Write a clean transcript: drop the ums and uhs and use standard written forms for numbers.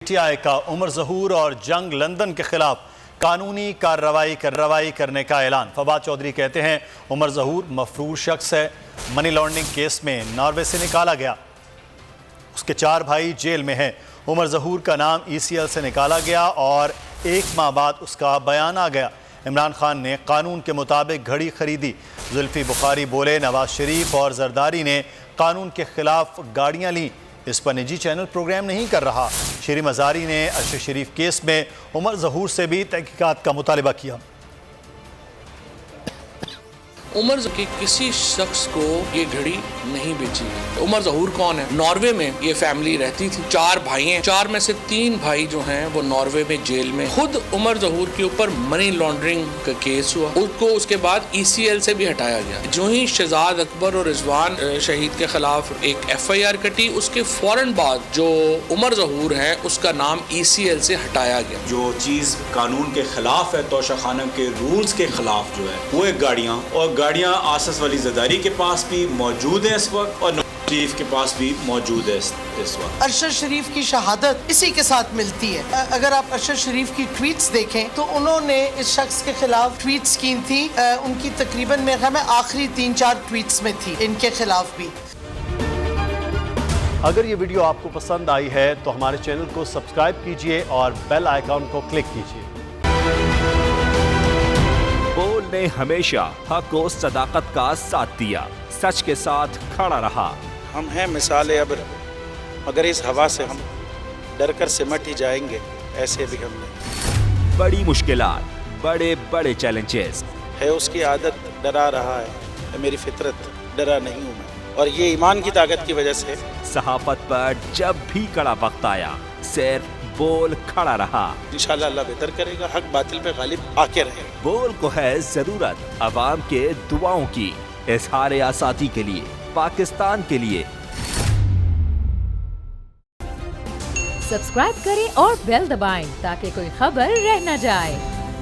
T I کا عمر ظہور اور جنگ لندن کے خلاف قانونی کارروائی کرنے کا اعلان۔ فواد چودھری کہتے ہیں عمر ظہور مفرور شخص ہے، منی لانڈرنگ کیس میں ناروے سے نکالا گیا، اس کے 4 بھائی جیل میں ہیں۔ عمر ظہور کا نام ECL سے نکالا گیا اور 1 ماہ بعد اس کا بیان آ گیا۔ عمران خان نے قانون کے مطابق گھڑی خریدی، زلفی بخاری بولے نواز شریف اور زرداری نے قانون کے خلاف گاڑیاں لیں، اس پر نجی چینل پروگرام نہیں کر رہا۔ شیریں مزاری نے ارشد شریف کیس میں عمر ظہور سے بھی تحقیقات کا مطالبہ کیا۔ عمر کے کسی شخص کو یہ گھڑی نہیں بیچی ہے۔ عمر ظہور کون ہے؟ ناروے میں یہ فیملی رہتی تھی، 4 بھائی ہیں، 4 میں سے 3 بھائی جو ہیں وہ ناروے میں جیل میں۔ خود عمر ظہور کے اوپر منی لانڈرنگ کا کیس ہوا، اس کو اس کے بعد ECL سے بھی ہٹایا گیا۔ جو ہی شہزاد اکبر اور رضوان شہید کے خلاف ایک FIR کٹی، اس کے فوراً بعد جو عمر ظہور ہے اس کا نام ECL سے ہٹایا گیا۔ جو چیز قانون کے خلاف ہے، توشہ خانہ کے رولز کے خلاف جو ہے وہ ایک گاڑیاں آصف علی زرداری کے پاس بھی موجود ہیں اس وقت، اور نواز شریف کے پاس بھی موجود ہے اس وقت۔ ارشد شریف کی شہادت اسی کے ساتھ ملتی ہے۔ اگر آپ ارشد شریف کی ٹویٹس دیکھیں تو انہوں نے اس شخص کے خلاف ٹویٹس کی تھی، ان کی تقریباً میرے خیال میں آخری 3-4 ٹویٹس میں تھی ان کے خلاف بھی۔ اگر یہ ویڈیو آپ کو پسند آئی ہے تو ہمارے چینل کو سبسکرائب کیجئے اور بیل آئیکن کو کلک کیجئے۔ بول نے ہمیشہ حق و صداقت کا ساتھ دیا، سچ کے ساتھ کھڑا رہا۔ ہم ہیں مثال ابر، مگر اس ہوا سے ہم ڈر کر سمٹ ہی جائیں گے، ایسے بھی ہم نے۔ بڑی مشکلات، بڑے چیلنجز ہے اس کی عادت ڈرا رہا ہے، میری فطرت ڈرا نہیں ہوں میں، اور یہ ایمان کی طاقت کی وجہ سے۔ صحافت پر جب بھی کڑا وقت آیا صرف بول کھڑا رہا۔ انشاءاللہ اللہ بہتر کرے گا، حق باطل پہ غالب آ کے رہے گا۔ بول کو ہے ضرورت عوام کے دعاؤں کی، اظہار آزادی کے لیے، پاکستان کے لیے۔ سبسکرائب کریں اور بیل دبائیں تاکہ کوئی خبر رہ نہ جائے۔